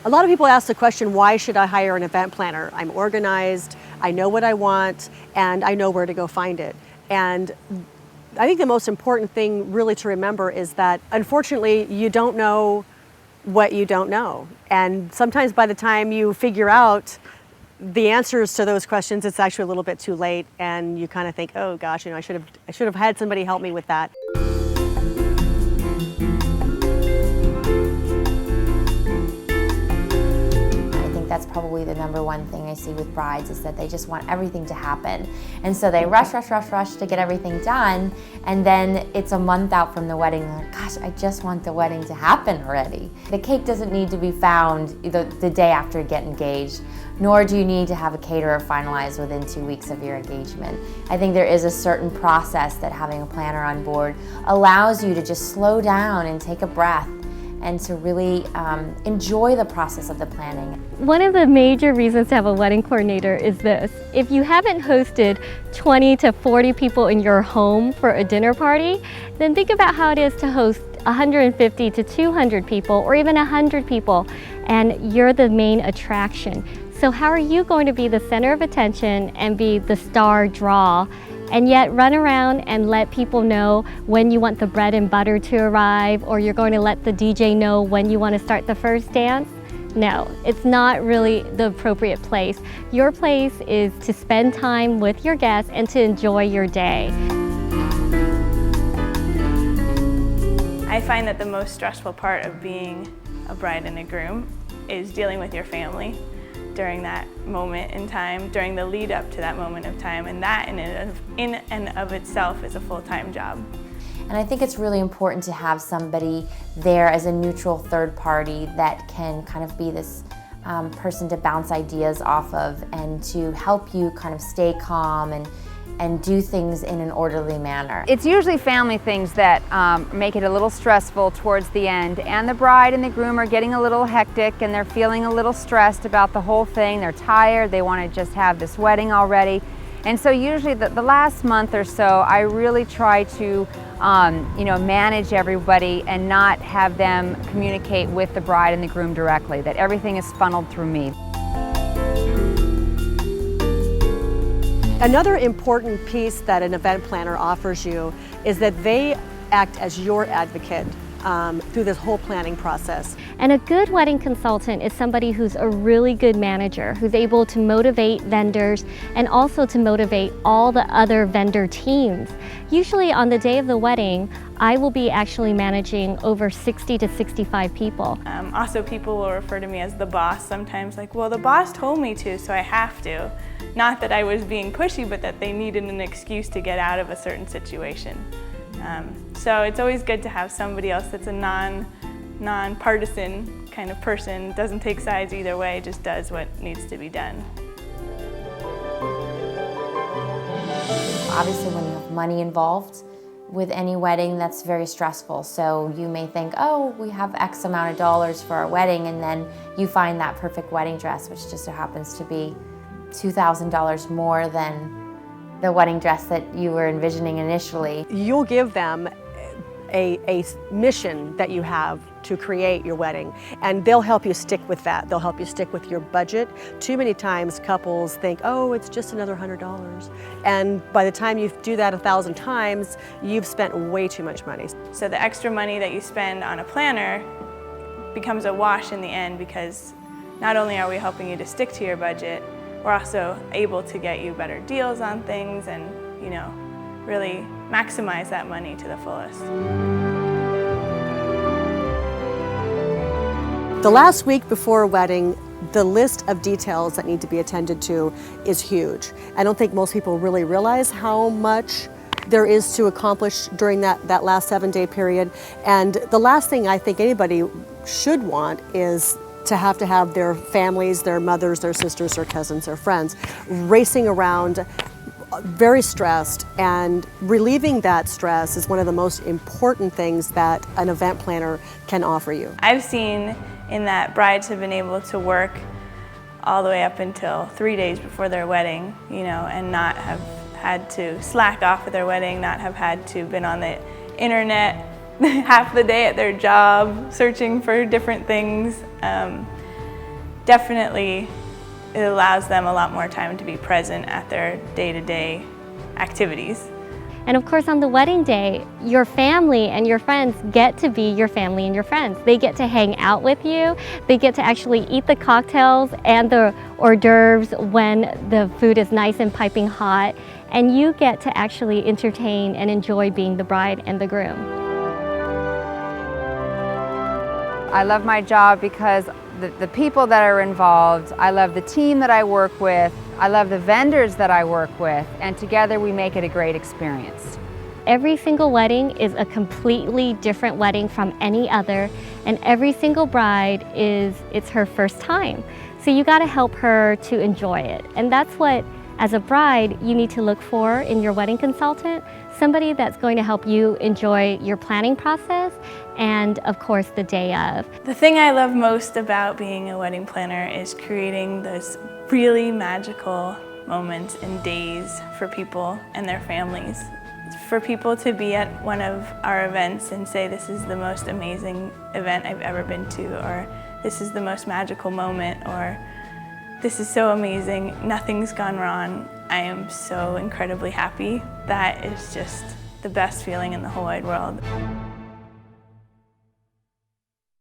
A lot of people ask the question, why should I hire an event planner? I'm organized, I know what I want, and I know where to go find it. And I think the most important thing really to remember is that unfortunately you don't know what you don't know. And sometimes by the time you figure out the answers to those questions, it's actually a little bit too late, and you kind of think, oh gosh, I should have had somebody help me with that. That's probably the number one thing I see with brides, is that they just want everything to happen. And so they rush to get everything done, and then it's a month out from the wedding, and they're like, gosh, I just want the wedding to happen already. The cake doesn't need to be found the day after you get engaged, nor do you need to have a caterer finalized within 2 weeks of your engagement. I think there is a certain process that having a planner on board allows you to just slow down and take a breath, and to really enjoy the process of the planning. One of the major reasons to have a wedding coordinator is this. If you haven't hosted 20 to 40 people in your home for a dinner party, then think about how it is to host 150 to 200 people, or even 100 people, and you're the main attraction. So how are you going to be the center of attention and be the star draw, and yet run around and let people know when you want the bread and butter to arrive, or you're going to let the DJ know when you want to start the first dance? No, it's not really the appropriate place. Your place is to spend time with your guests and to enjoy your day. I find that the most stressful part of being a bride and a groom is dealing with your family during that moment in time, during the lead up to that moment of time, and that in and of itself is a full-time job. And I think it's really important to have somebody there as a neutral third party that can kind of be this person to bounce ideas off of, and to help you kind of stay calm and do things in an orderly manner. It's usually family things that make it a little stressful towards the end, and the bride and the groom are getting a little hectic, and they're feeling a little stressed about the whole thing. They're tired, they want to just have this wedding already. And so usually the last month or so, I really try to manage everybody and not have them communicate with the bride and the groom directly, that everything is funneled through me. Another important piece that an event planner offers you is that they act as your advocate through this whole planning process. And a good wedding consultant is somebody who's a really good manager, who's able to motivate vendors and also to motivate all the other vendor teams. Usually on the day of the wedding, I will be actually managing over 60 to 65 people. Also, people will refer to me as the boss sometimes, like, well, the boss told me to, so I have to. Not that I was being pushy, but that they needed an excuse to get out of a certain situation. So it's always good to have somebody else that's a non-partisan kind of person, doesn't take sides either way, just does what needs to be done. Obviously, when you have money involved with any wedding, that's very stressful. So you may think, oh, we have X amount of dollars for our wedding, and then you find that perfect wedding dress, which just so happens to be $2,000 more than the wedding dress that you were envisioning initially. You'll give them a mission that you have to create your wedding, and they'll help you stick with that. They'll help you stick with your budget. Too many times couples think, oh, it's just another $100. And by the time you do that 1,000 times, you've spent way too much money. So the extra money that you spend on a planner becomes a wash in the end, because not only are we helping you to stick to your budget, we're also able to get you better deals on things and, really maximize that money to the fullest. The last week before a wedding, the list of details that need to be attended to is huge. I don't think most people really realize how much there is to accomplish during that last 7-day period. And the last thing I think anybody should want is to have their families, their mothers, their sisters, their cousins, their friends racing around very stressed, and relieving that stress is one of the most important things that an event planner can offer you. I've seen in that brides have been able to work all the way up until 3 days before their wedding, and not have had to slack off at their wedding, not have had to been on the internet half the day at their job searching for different things. definitely it allows them a lot more time to be present at their day-to-day activities. And of course, on the wedding day, your family and your friends get to be your family and your friends. They get to hang out with you. They get to actually eat the cocktails and the hors d'oeuvres when the food is nice and piping hot. And you get to actually entertain and enjoy being the bride and the groom. I love my job because the people that are involved, I love the team that I work with, I love the vendors that I work with, and together we make it a great experience. Every single wedding is a completely different wedding from any other, and every single bride it's her first time. So you gotta help her to enjoy it. And that's what, as a bride, you need to look for in your wedding consultant, somebody that's going to help you enjoy your planning process and, of course, the day of. The thing I love most about being a wedding planner is creating those really magical moments and days for people and their families. For people to be at one of our events and say, this is the most amazing event I've ever been to, or this is the most magical moment, or this is so amazing, nothing's gone wrong. I am so incredibly happy. That is just the best feeling in the whole wide world.